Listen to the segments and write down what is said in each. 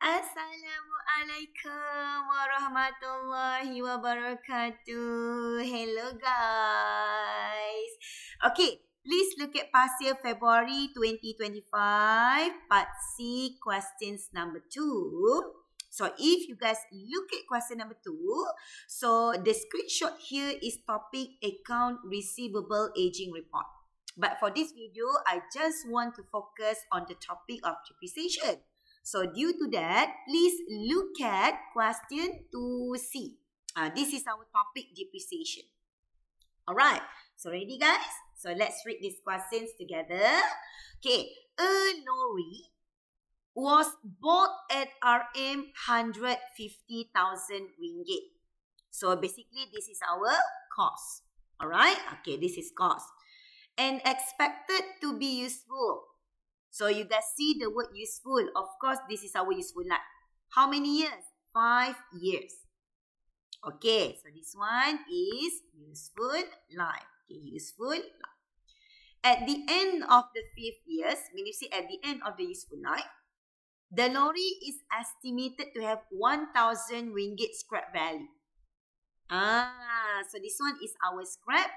Assalamualaikum warahmatullahi wabarakatuh. Hello guys. Okay, please look at past year February 2025, part C, questions number 2. So if you guys look at question number 2, so the screenshot here is topic account receivable aging report. But for this video, I just want to focus on the topic of depreciation. So due to that, please look at question 2C. This is our topic, depreciation. Alright, so ready guys? So let's read these questions together. Okay, a lorry was bought at RM 150,000 ringgit. So basically, this is our cost. Alright, okay, this is cost. And expected to be useful. So you guys see the word useful. Of course, this is our useful life. How many years? 5 years. Okay, so this one is useful life. Okay, useful life. At the end of the 5th years, meaning you see at the end of the useful life, the lorry is estimated to have 1,000 ringgit scrap value. So this one is our scrap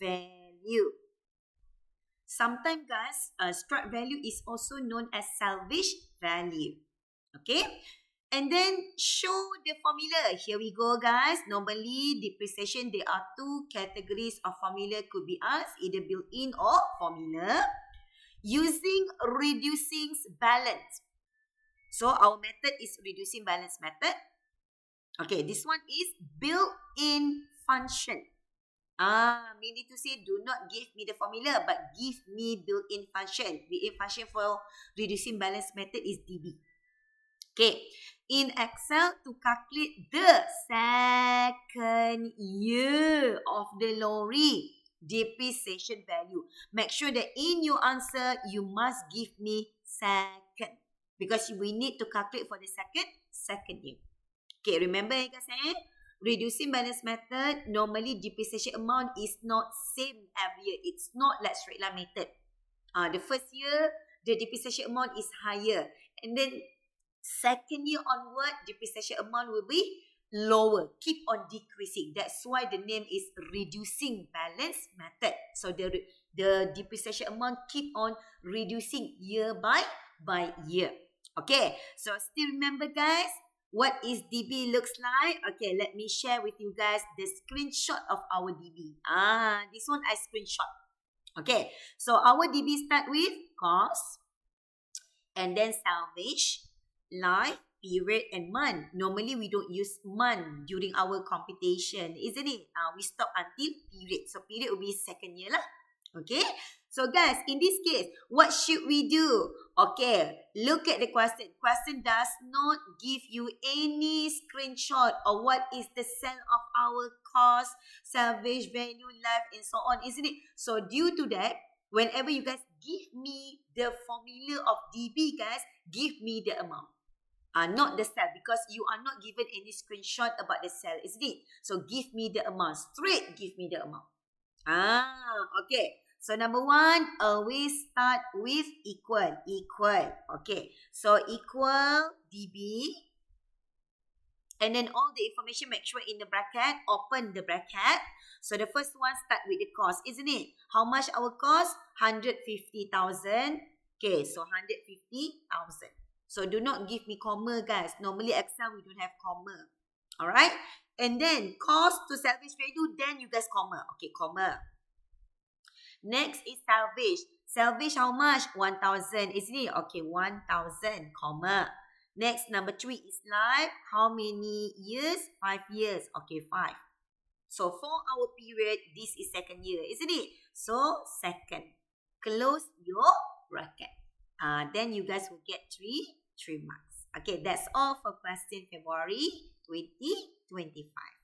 value. Sometimes guys, scrap value is also known as salvage value. Okay. And then show the formula. Here we go guys. Normally depreciation, there are 2 categories of formula could be asked. Either built-in or formula. Using reducing balance. So our method is reducing balance method. Okay. This one is built-in function. Meaning to say, do not give me the formula, but give me built-in function. Built-in function for reducing balance method is DB. Okay. In Excel, to calculate the second year of the lorry depreciation value, make sure that in your answer, you must give me second. Because we need to calculate for the second year. Okay, remember guys, reducing balance method, normally depreciation amount is not same every year. It's not like straight line method. The first year, the depreciation amount is higher. And then, second year onward, depreciation amount will be lower. Keep on decreasing. That's why the name is reducing balance method. So, the depreciation amount keep on reducing year by year. Okay, so still remember guys, what is DB looks like? Okay, let me share with you guys the screenshot of our DB. This one I screenshot. Okay, so our DB start with cost, and then salvage, life, period, and month. Normally, we don't use month during our computation, isn't it? We stop until period. So, period will be second year lah. Okay, so guys, in this case, what should we do? Okay, look at the question. Question does not give you any screenshot of what is the sale of our cost, salvage value, life, and so on, isn't it? So due to that, whenever you guys give me the formula of DB, guys, give me the amount. Not the sale, because you are not given any screenshot about the sale, isn't it? So give me the amount. Straight give me the amount. Okay. So number 1, always start with equal. Okay. So equal DB. And then all the information, make sure in the bracket, open the bracket. So the first one start with the cost, isn't it? How much our cost? 150,000. Okay, so 150,000. So do not give me comma, guys. Normally Excel, we don't have comma. Alright? And then cost to salvage value, then you guys comma. Okay, comma. Next is salvage. Salvage how much? 1,000, isn't it? Okay, 1,000, comma. Next, number 3 is life. How many years? 5 years. Okay, 5. So, for our period, this is second year, isn't it? So, second. Close your bracket. Then you guys will get 3 marks. Okay, that's all for question February 2025.